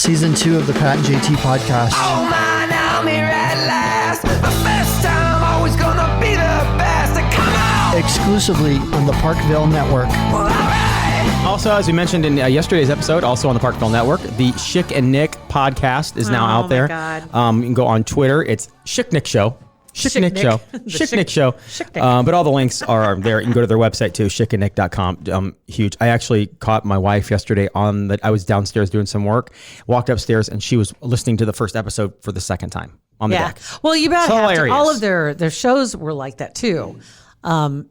season 2 of the Pat and JT podcast. Oh man, I'm here at last. The best time, always gonna be the best. Come on! Exclusively on the Parkville Network. Well, all right. Also, as we mentioned in yesterday's episode, also on the Parkville Network, the Schick and Nick podcast is now out there. God. You can go on Twitter. It's Schick Nick Show. Schick Nick Show. Schick Nick Show. But all the links are there. You can go to their website too, schickandnick.com. Huge. I actually caught my wife yesterday I was downstairs doing some work, walked upstairs, and she was listening to the first episode for the second time on the deck. Well, you better have to. Hilarious. All of their shows were like that too,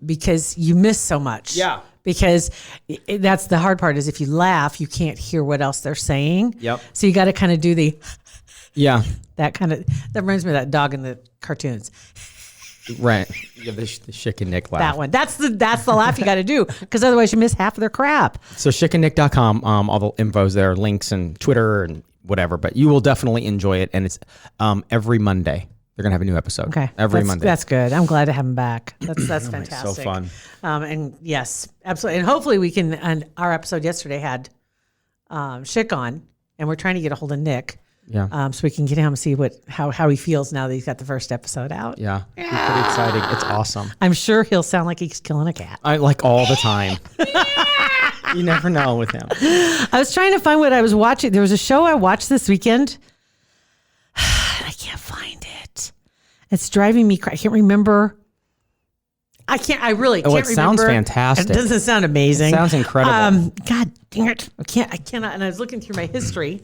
because you miss so much. Yeah. Because that's the hard part is if you laugh, you can't hear what else they're saying. Yep. So you got to kind of do that reminds me of that dog in the cartoons. Right. Yeah, the Schick and Nick laugh. That one. That's the laugh you got to do because otherwise you miss half of their crap. So schickandnick.com, all the info's there, links and Twitter and whatever, but you will definitely enjoy it. And it's every Monday. They're going to have a new episode. Okay. Every Monday. That's good. I'm glad to have them back. That's fantastic. So fun. And yes, absolutely. And hopefully we can, and our episode yesterday had Schick on, and we're trying to get a hold of Nick. Yeah. So we can get him and see how he feels now that he's got the first episode out. Yeah. It's pretty exciting. It's awesome. I'm sure he'll sound like he's killing a cat. I like all the time. You never know with him. I was trying to find what I was watching. There was a show I watched this weekend. I can't find it. It's driving me crazy. I can't remember. I really can't remember. It sounds fantastic. It doesn't sound amazing. It sounds incredible. God dang it. I cannot. And I was looking through my history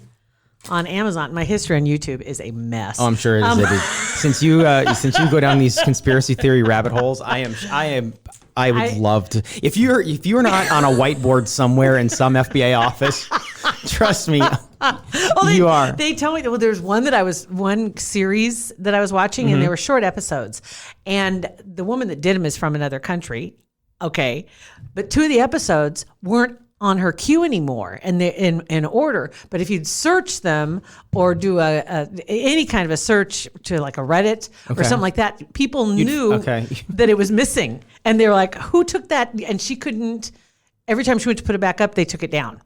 on Amazon. My history on YouTube is a mess. Oh, I'm sure it is. Since you go down these conspiracy theory rabbit holes, I would love to. If you're not on a whiteboard somewhere in some FBI office, trust me, you are. They tell me there's one series that I was watching, and they were short episodes, and the woman that did them is from another country. Okay, but 2 of the episodes weren't on her queue anymore, and they're in order. But if you'd search them or do any kind of a search to like a Reddit or something like that, people knew that it was missing, and they were like, "Who took that?" And she couldn't. Every time she went to put it back up, they took it down.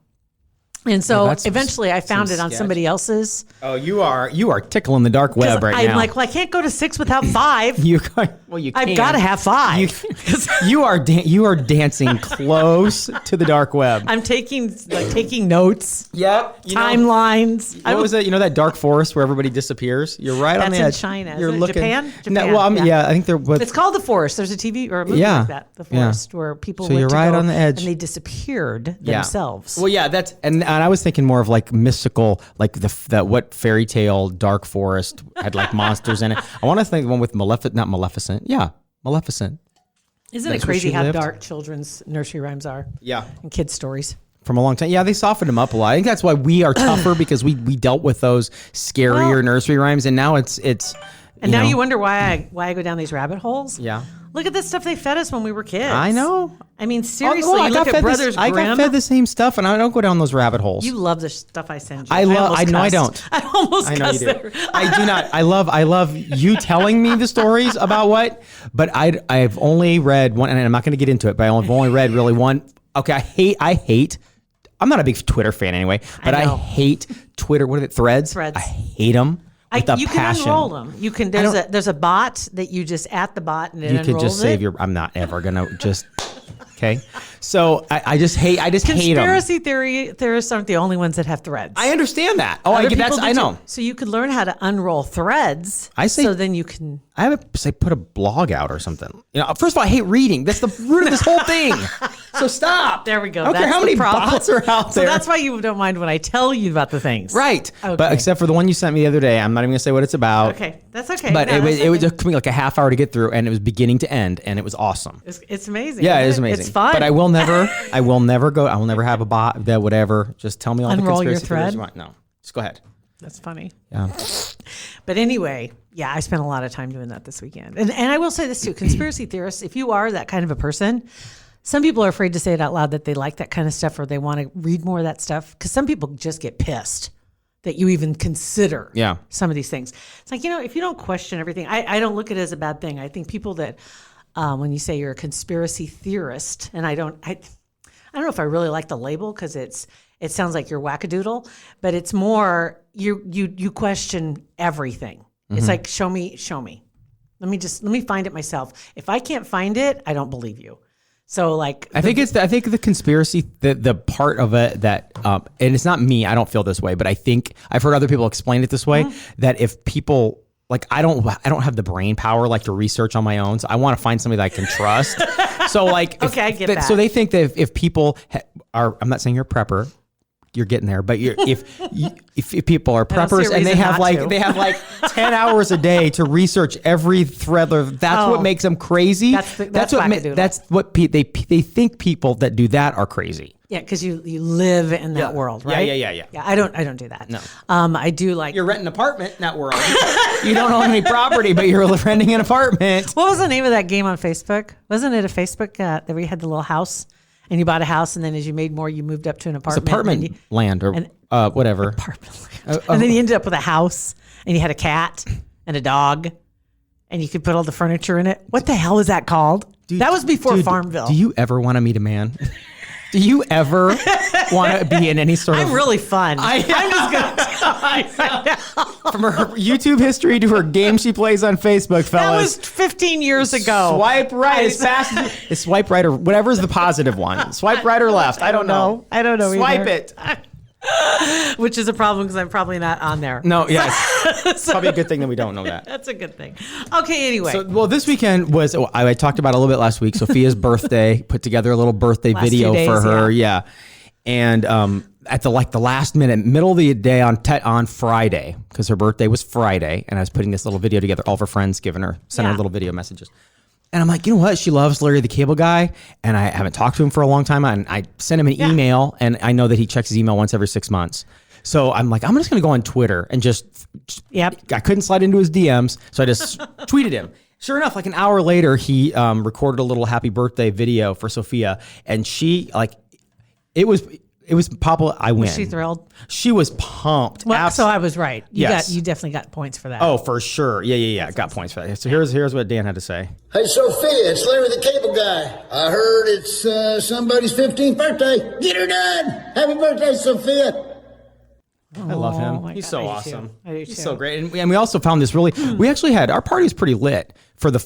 And so eventually I found it on somebody else's. Oh, you are tickling the dark web right now. I'm like, well, I can't go to 6 without 5. You can. I've got to have 5. You are dancing close to the dark web. I'm taking notes. Yep. Timelines. What was it? You know that dark forest where everybody disappears? You're right on the edge. That's in China. You're looking. Japan? No, well, I think they're. It's called The Forest. There's a TV or a movie like that. The Forest, where people. So you're right on the edge, and they disappeared themselves. Well, yeah, that's and I was thinking more of like mystical, like the what fairy tale dark forest had like monsters in it. I want to think the one with Maleficent. Yeah, Maleficent. Isn't it crazy how dark children's nursery rhymes are? Yeah, and kids' stories. From a long time. Yeah, they softened them up a lot. I think that's why we are tougher because we dealt with those scarier nursery rhymes, and now it's. And now you wonder why I go down these rabbit holes. Yeah. Look at the stuff they fed us when we were kids. I know. I mean, seriously, you look at Brothers Grimm. I got fed the same stuff, and I don't go down those rabbit holes. You love the stuff I send you. I know I don't. I almost cussed there. I do not. I love you telling me the stories about what, but I've only read one, and I'm not going to get into it, but I've only read really one. Okay, I hate. I'm not a big Twitter fan anyway, but I hate Twitter. What are it? Threads? I hate them. You can unroll them. You can. There's a bot that you just at the bot and it unrolls it. You could just save I'm not ever gonna just. Okay, so I just hate them. Conspiracy theorists aren't the only ones that have threads. I understand that. Oh, I know. So you could learn how to unroll threads. So then you can. I would say put a blog out or something. First of all, I hate reading. That's the root of this whole thing. So stop. There we go. I don't care how many bots are out there. So that's why you don't mind when I tell you about the things. Right. Okay. But except for the one you sent me the other day, I'm not even gonna say what it's about. Okay, that's okay. But it took me like a half hour to get through, and it was beginning to end, and it was awesome. It's amazing. Yeah, it is amazing. It's fun. But I will never go. I will never have a bot that whatever. Just tell me all Unroll the conspiracy your thread? theories you want. No, just go ahead. That's funny. Yeah. But anyway, yeah, I spent a lot of time doing that this weekend. And I will say this too, conspiracy theorists, if you are that kind of a person, some people are afraid to say it out loud that they like that kind of stuff or they want to read more of that stuff. Because some people just get pissed that you even consider some of these things. It's like, if you don't question everything, I don't look at it as a bad thing. I think people that, when you say you're a conspiracy theorist, and I don't know if I really like the label because it sounds like you're wackadoodle, but it's more you question everything. It's like show me. Let me find it myself. If I can't find it, I don't believe you. So like I think the conspiracy, the part of it that and it's not me, I don't feel this way, but I think I've heard other people explain it this way, that if people like I don't have the brain power like to research on my own, so I want to find somebody that I can trust. So like okay, I get that. So they think that if people are, I'm not saying you're a prepper, you're getting there, but if people are preppers and they have like 10 hours a day to research every thread, that's what makes them crazy. That's what they think people that do that are crazy. Yeah, because you live in that world, right? Yeah. I don't do that. No. I do like you're renting an apartment in that world. You don't own any property, but you're renting an apartment. What was the name of that game on Facebook? Wasn't it a Facebook that where you had the little house and you bought a house, and then as you made more, you moved up to an apartment. It's apartment land or whatever. Apartment land. And then you ended up with a house, and you had a cat and a dog, and you could put all the furniture in it. What the hell is that called? That was before Farmville. Do you ever want to meet a man? Do you ever want to be in any sort of... I'm really fun. I'm just going to tell you. From her YouTube history to her game she plays on Facebook, fellas. That was 15 years ago. Swipe right as fast as... Swipe right or whatever is the positive one. Swipe right or left. I don't know. I don't know Swipe either. it. Which is a problem because I'm probably not on there. No, yes. Probably a good thing that we don't know that. That's a good thing. Okay, anyway. So, well, this weekend was, I talked about it a little bit last week, Sophia's birthday, put together a little birthday video for her. Yeah. And at the last minute, middle of the day on Friday, because her birthday was Friday, and I was putting this little video together, all of her friends sent her little video messages. And I'm like, you know what? She loves Larry the Cable Guy, and I haven't talked to him for a long time. And I sent him an email, and I know that he checks his email once every 6 months. So I'm like, I'm just going to go on Twitter and just, I couldn't slide into his DMs, so I just tweeted him. Sure enough, like an hour later, he recorded a little happy birthday video for Sophia, and she, like, it was popular. I win. Was she thrilled? She was pumped. Well, so I was right. You Yes. you definitely got points for that. Oh, for sure. Yeah. Got points for that. So here's what Dan had to say. Hey, Sophia, it's Larry the Cable Guy. I heard it's somebody's 15th birthday. Get her done. Happy birthday, Sophia. I love him. my He's God, so I do awesome. too. I do He's too. so great. And we also found this really, we actually had, our party was pretty lit for the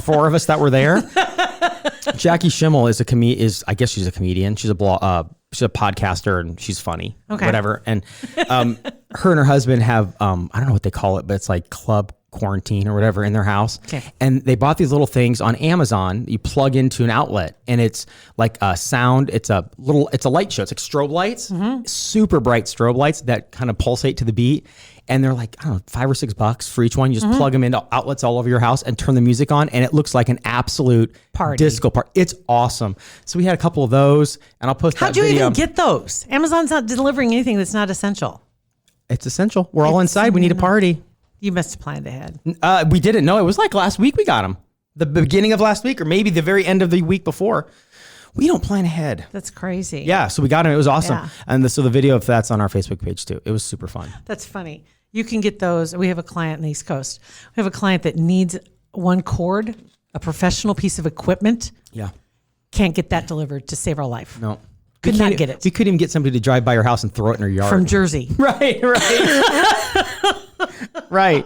four of us that were there. Jackie Schimmel I guess she's a comedian. She's a podcaster, and she's funny. Okay. Whatever. And her and her husband have, I don't know what they call it, but it's like club quarantine or whatever in their house. Okay. And they bought these little things on Amazon. You plug into an outlet, and it's like a sound. It's a light show. It's like strobe lights, super bright strobe lights that kind of pulsate to the beat. And they're like, I don't know, $5 or $6 for each one. You just plug them into outlets all over your house and turn the music on, and it looks like an absolute Party. disco party. It's awesome. So we had a couple of those, and I'll post How'd that you video. even get those? Amazon's not delivering anything that's not essential. It's essential. We're all inside. We need a party. You must have planned ahead. We didn't know. It was like last week we got them. The beginning of last week, or maybe the very end of the week before. We don't plan ahead. That's crazy. Yeah, so we got them. It was awesome. Yeah. And so the video of that's on our Facebook page too. It was super fun. That's funny. You can get those. We have a client in the East Coast. We have a client that needs one cord, a professional piece of equipment. Yeah. Can't get that delivered to save our life. No. Could not get it. We couldn't even get somebody to drive by your house and throw it in her yard. From Jersey. Right. Right.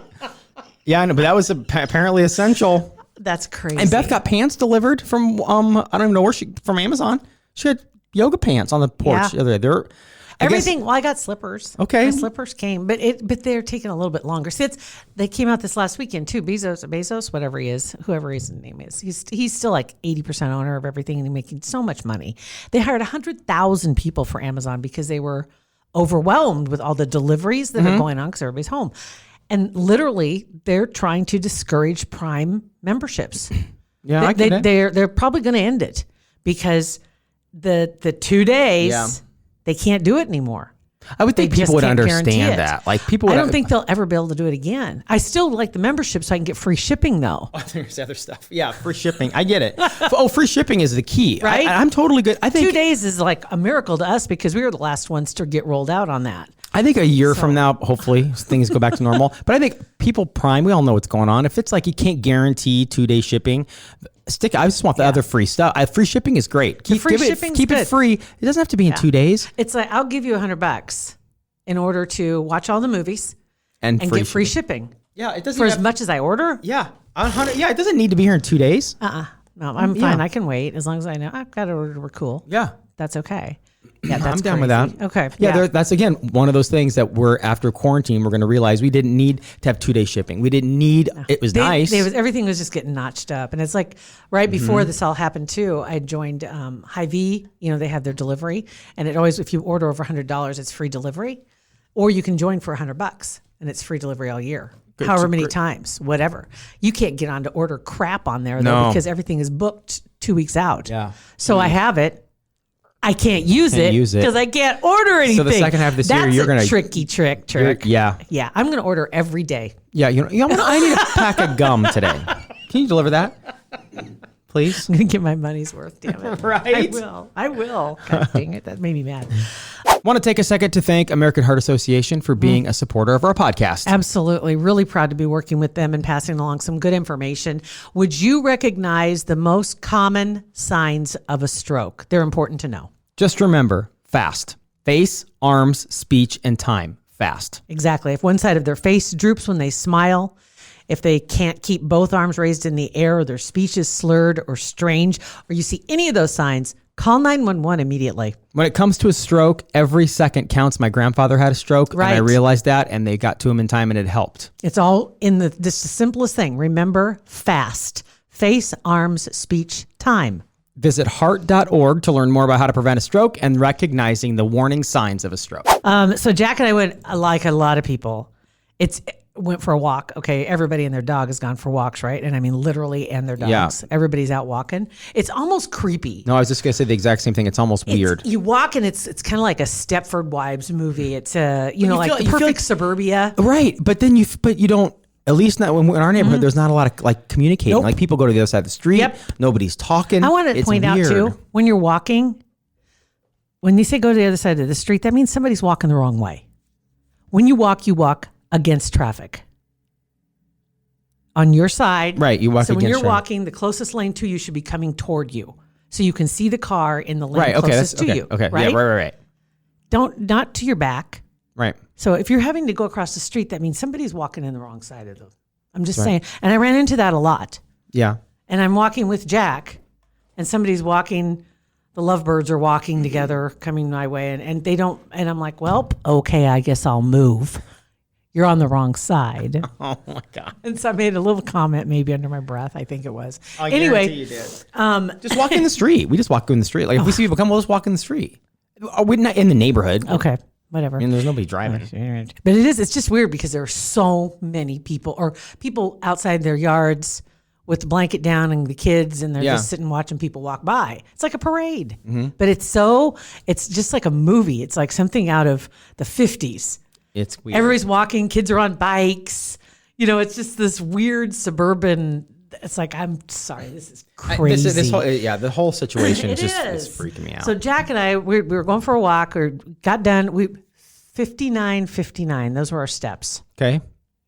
Yeah, I know, but that was apparently essential. That's crazy. And Beth got pants delivered from I don't even know where from Amazon. She had yoga pants on the porch the other day. Everything. Well, I got slippers. Okay. My slippers came, but they're taking a little bit longer. See, they came out this last weekend too. Bezos, whatever he is, whoever his name is, he's still like 80% owner of everything, and he's making so much money. They hired 100,000 people for Amazon because they were overwhelmed with all the deliveries that are going on because everybody's home, and literally they're trying to discourage Prime memberships. Yeah, they're probably going to end it because the 2 days. They can't do it anymore. I would think They just people would can't guarantee understand it. that. Like people would I don't think they'll ever be able to do it again. I still like the membership so I can get free shipping though. There's other stuff. Yeah, free shipping. I get it. Free shipping is the key. Right? I'm totally good. I think 2 days is like a miracle to us because we were the last ones to get rolled out on that. I think a year from now, hopefully things go back to normal. But I think people Prime, we all know what's going on. If it's like you can't guarantee 2 day shipping, I just want the other free stuff. Free shipping is great. Keep it free. It doesn't have to be in 2 days. It's like, I'll give you $100 in order to watch all the movies and get free shipping. Yeah, it doesn't for as much as I order. Yeah, it doesn't need to be here in 2 days. No, I'm fine. I can wait as long as I know I've got to order. We're cool. Yeah, that's okay. Yeah, that's I'm down with that. Okay. Yeah, that's again one of those things that we're after quarantine. We're going to realize we didn't need to have 2-day shipping. We didn't need. It was nice. Everything was just getting notched up, and it's like right before this all happened too. I joined Hy-Vee. They have their delivery, and it always if you order over $100, it's free delivery, or you can join for $100 and it's free delivery all year. However many times, whatever. You can't get on to order crap on there though because everything is booked 2 weeks out. Yeah. So I have it. I can't use it because I can't order anything. So the second half of this year, you're going to tricky trick. Yeah. Yeah. I'm going to order every day. Yeah. I need a pack of gum today. Can you deliver that, please? I'm going to get my money's worth. Damn it. Right. I will. God dang it. That made me mad. Want to take a second to thank American Heart Association for being a supporter of our podcast. Absolutely. Really proud to be working with them and passing along some good information. Would you recognize the most common signs of a stroke? They're important to know. Just remember, FAST. Face, arms, speech, and time. FAST. Exactly. If one side of their face droops when they smile, if they can't keep both arms raised in the air, or their speech is slurred or strange, or you see any of those signs, call 911 immediately. When it comes to a stroke, every second counts. My grandfather had a stroke, and I realized that, and they got to him in time, and it helped. It's all in just the simplest thing. Remember, FAST. Face, arms, speech, time. Visit heart.org to learn more about how to prevent a stroke and recognizing the warning signs of a stroke. So Jack and I went, like a lot of people, went for a walk. Okay, everybody and their dog has gone for walks, right? And I mean literally and their dogs. Yeah. Everybody's out walking. It's almost creepy. No, I was just going to say the exact same thing. It's almost weird. You walk and it's kind of like a Stepford Wives movie. It's like the perfect suburbia. Right, but you don't. At least not when in our neighborhood, there's not a lot of like communicating. Nope. Like people go to the other side of the street. Yep. Nobody's talking. I want to point out too, when you're walking, when you say go to the other side of the street, that means somebody's walking the wrong way. When you walk against traffic. On your side. Right, you walk against traffic. So when you're walking, the closest lane to you should be coming toward you. So you can see the car in the lane closest to you. Okay, right? Yeah, right. Not to your back. Right. So if you're having to go across the street, that means somebody's walking in the wrong side of I'm just saying. And I ran into that a lot. Yeah. And I'm walking with Jack, and somebody's walking, the lovebirds are walking together, coming my way, and they don't, and I'm like, well, okay, I guess I'll move. You're on the wrong side. Oh my God. And so I made a little comment maybe under my breath, I think it was. Anyway, you did. Just walk in the street. We just walk in the street. Like if we see people come, we'll just walk in the street. We're not in the neighborhood. Okay. Whatever. And there's nobody driving. But it's just weird because there are so many people or people outside their yards with the blanket down and the kids and they're just sitting watching people walk by. It's like a parade. Mm-hmm. But it's just like a movie. It's like something out of the 50s. It's weird. Everybody's walking, kids are on bikes. It's just this weird suburban. It's like, I'm sorry, this is crazy. The whole situation is freaking me out. So Jack and I, we were going for a walk or got done. 59. Those were our steps. Okay.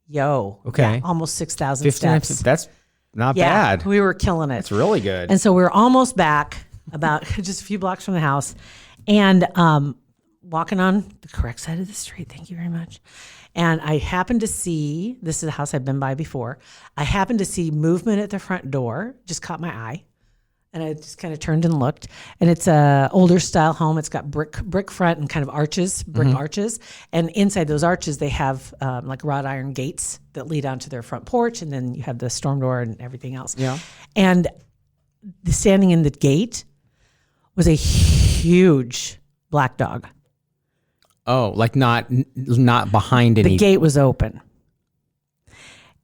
Okay. Yeah, almost 6,000 steps. That's not bad. We were killing it. It's really good. And so we were almost back about just a few blocks from the house and walking on the correct side of the street. Thank you very much. And I happened to see, this is a house I've been by before. I happened to see movement at the front door, just caught my eye. And I just kind of turned and looked. And it's a older style home. It's got brick front and kind of arches, brick arches. And inside those arches, they have like wrought iron gates that lead onto their front porch. And then you have the storm door and everything else. Yeah. And standing in the gate was a huge black dog. Oh, like not behind any. The gate was open.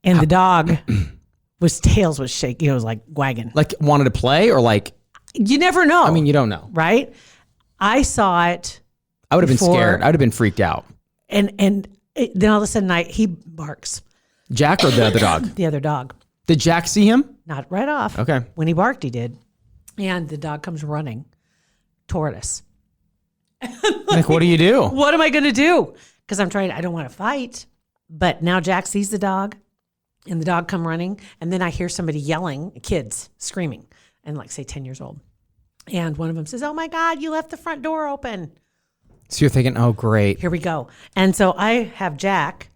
And the dog tails was shaking. It was like wagging. Like wanted to play or like? You never know. I mean, you don't know. Right? I saw it. I would have been scared. I would have been freaked out. And then all of a sudden he barks. Jack or the other dog? The other dog. Did Jack see him? Not right off. Okay. When he barked, he did. And the dog comes running toward us. Like, what do you do? What am I going to do? Because I don't want to fight. But now Jack sees the dog. and the dog come running, and then I hear somebody yelling, kids screaming, and like say 10 years old. And one of them says, "Oh my God, you left the front door open." So you're thinking, oh, great. Here we go. And so I have Jack.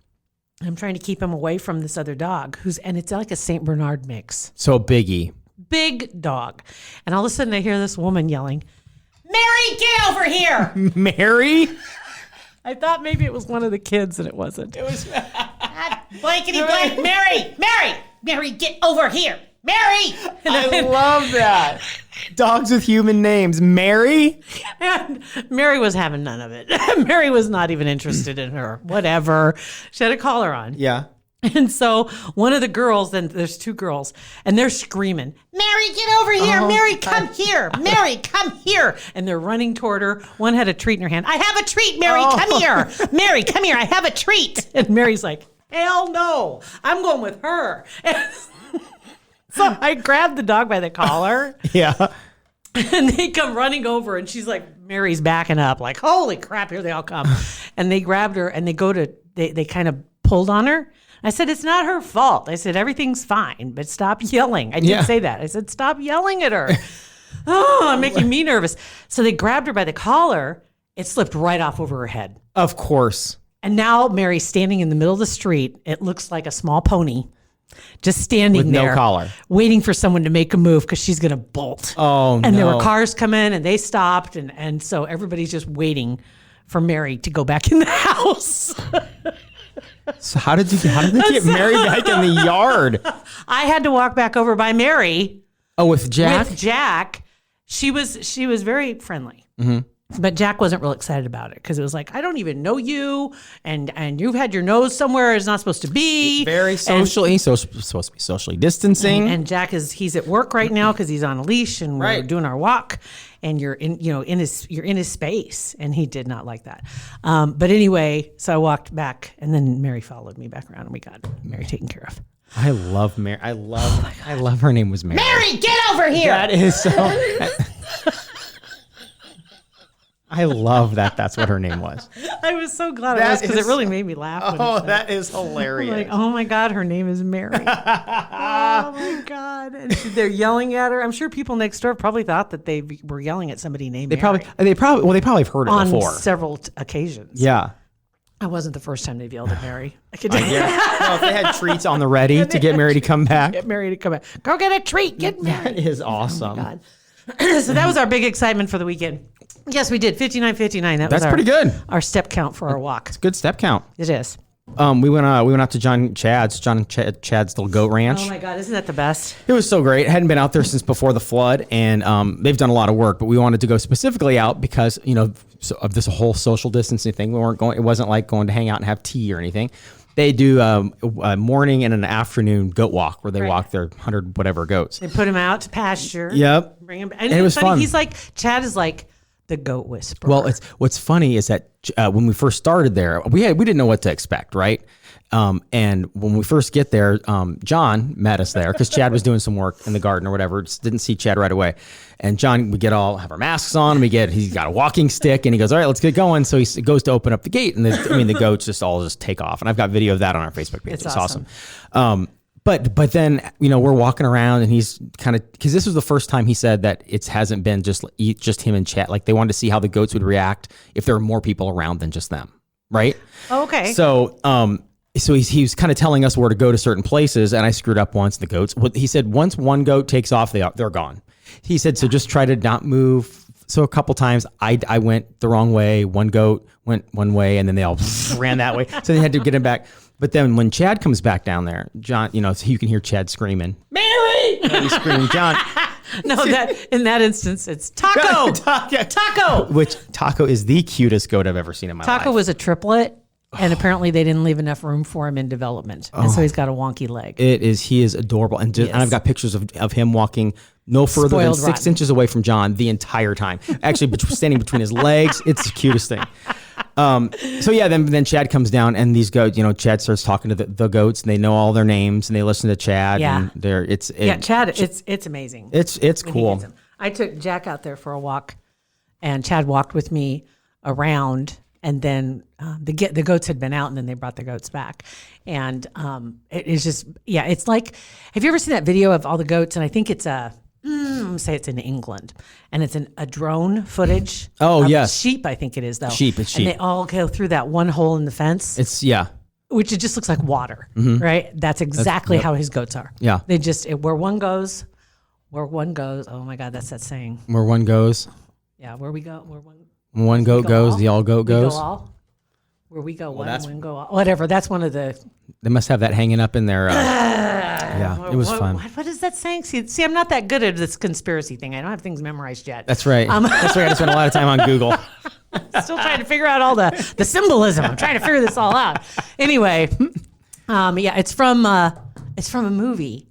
I'm trying to keep him away from this other dog and it's like a St. Bernard mix. So a biggie. Big dog. And all of a sudden I hear this woman yelling, "Mary, get over here." Mary? I thought maybe it was one of the kids and it wasn't. It was. Blankety blank. Mary, get over here. Mary. I love that. Dogs with human names. Mary? And Mary was having none of it. Mary was not even interested in her. Whatever. She had a collar on. Yeah. And so one of the girls, then there's two girls, and they're screaming, "Mary, get over here. Mary, come here. Mary, come here." And they're running toward her. One had a treat in her hand. "I have a treat, Mary. Come here. Mary, come here. I have a treat." And Mary's like, "Hell no. I'm going with her." And so I grabbed the dog by the collar. Yeah. And they come running over, and she's like, Mary's backing up, like, holy crap, here they all come. And they grabbed her, and they kind of pulled on her. I said, "It's not her fault." I said, "Everything's fine, but stop yelling." I did say that. I said, "Stop yelling at her." "Oh, I'm making me nervous." So they grabbed her by the collar. It slipped right off over her head. Of course. And now Mary's standing in the middle of the street. It looks like a small pony. Just standing With there, no collar, waiting for someone to make a move because she's going to bolt. Oh, and there were cars coming, and they stopped, and so everybody's just waiting for Mary to go back in the house. So how did they get Mary back in the yard? I had to walk back over by Mary. Oh, with Jack? With Jack. She was very friendly. Mm-hmm. But Jack wasn't real excited about it because it was like, "I don't even know you, and you've had your nose somewhere it's not supposed to be." Very socially, supposed to be socially distancing. And Jack he's at work right now because he's on a leash and we're doing our walk, and you're in his space, and he did not like that. But anyway, so I walked back, and then Mary followed me back around, and we got Mary taken care of. I love Mary. I love her name was Mary. Mary, get over here. That is so. I love that. That's what her name was. I was so glad it was because it really made me laugh. Oh, that is hilarious. Like, oh my God, her name is Mary. Oh my God. And they're yelling at her. I'm sure people next door probably thought that they were yelling at somebody named Mary. They probably have heard it on before. several occasions. Yeah. That wasn't the first time they've yelled at Mary. I could No, if they had treats on the ready to get Mary to come back. Get Mary to come back. Go get a treat. Get Mary. That is awesome. Oh my God. So that was our big excitement for the weekend. Yes, we did. 59.59. That's pretty good. Our step count for our walk. Good step count. It is. We went out to John and Chad's little goat ranch. Oh my God, isn't that the best? It was so great. Hadn't been out there since before the flood, and they've done a lot of work. But we wanted to go specifically out because of this whole social distancing thing. We weren't going. It wasn't like going to hang out and have tea or anything. They do a morning and an afternoon goat walk where they walk their 100 whatever goats. They put him out to pasture. Yep. Bring him. And it was funny. fun. He's like Chad is like the goat whisperer. Well, what's funny is that when we first started there, we didn't know what to expect, right? And when we first get there, John met us there because Chad was doing some work in the garden or whatever. Just didn't see Chad right away. And John, we have our masks on. He's got a walking stick, and he goes, "All right, let's get going." So he goes to open up the gate, and the goats just take off. And I've got video of that on our Facebook page. It's awesome. But then we're walking around, and he's kind of, because this was the first time he said that it hasn't been just him and Chad. Like they wanted to see how the goats would react if there were more people around than just them, right? Oh, okay. So he was kind of telling us where to go to certain places, and I screwed up once. The goats. He said once one goat takes off, they're gone. He said so. Just try to not move. So a couple times I went the wrong way. One goat went one way, and then they all ran that way. So they had to get him back. But then when Chad comes back down there, John, so you can hear Chad screaming, "Mary!" And he's screaming, "John." No, in that instance, it's Taco. Taco. Which Taco is the cutest goat I've ever seen in my life. Taco was a triplet, and apparently they didn't leave enough room for him in development, and so he's got a wonky leg. He is adorable, and I've got pictures of him walking no further Spoiled than 6 inches away from John the entire time. Actually, standing between his legs. It's the cutest thing. Then Chad comes down, and these goats, Chad starts talking to the goats, and they know all their names, and they listen to Chad. Yeah. And Chad, it's amazing. It's cool. I took Jack out there for a walk, and Chad walked with me around And then the goats had been out, and then they brought the goats back. And it is just, it's like, have you ever seen that video of all the goats? And I think it's I'm gonna say it's in England, and it's a drone footage. Oh, of yes. sheep. I think it is though. Sheep. It's sheep. And they all go through that one hole in the fence. Which it just looks like water, right? That's exactly how his goats are. Yeah. They just, where one goes. Oh my God, that's that saying. Where one goes. Yeah, where we go, One goat goes, all? the all goat goes. We go all. Where we go one go all. Whatever, that's one of the. They must have that hanging up in there. Yeah, it was fun. What is that saying? See, I'm not that good at this conspiracy thing. I don't have things memorized yet. That's right. That's why I spent a lot of time on Google. Still trying to figure out all the symbolism. I'm trying to figure this all out. Anyway, it's from a movie.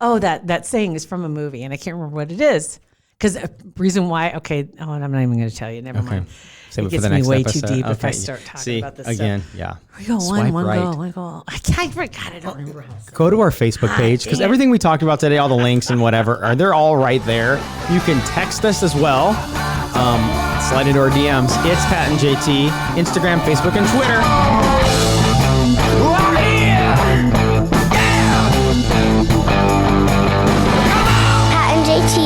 Oh, that saying is from a movie, and I can't remember what it is. Because reason why? Okay, I'm not even going to tell you. Never mind. Save it it gets for the me next way episode. too deep if I Okay. start talking See, about this again, stuff. yeah. We go Swipe one right. go, one go all. I don't remember how. Go to our Facebook page because everything we talked about today, all the links and whatever, they're all right there. You can text us as well. Slide into our DMs. It's Pat and JT, Instagram, Facebook, and Twitter. I'm here. Pat and JT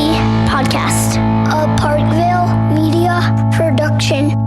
Podcast, a Parkville Media Production.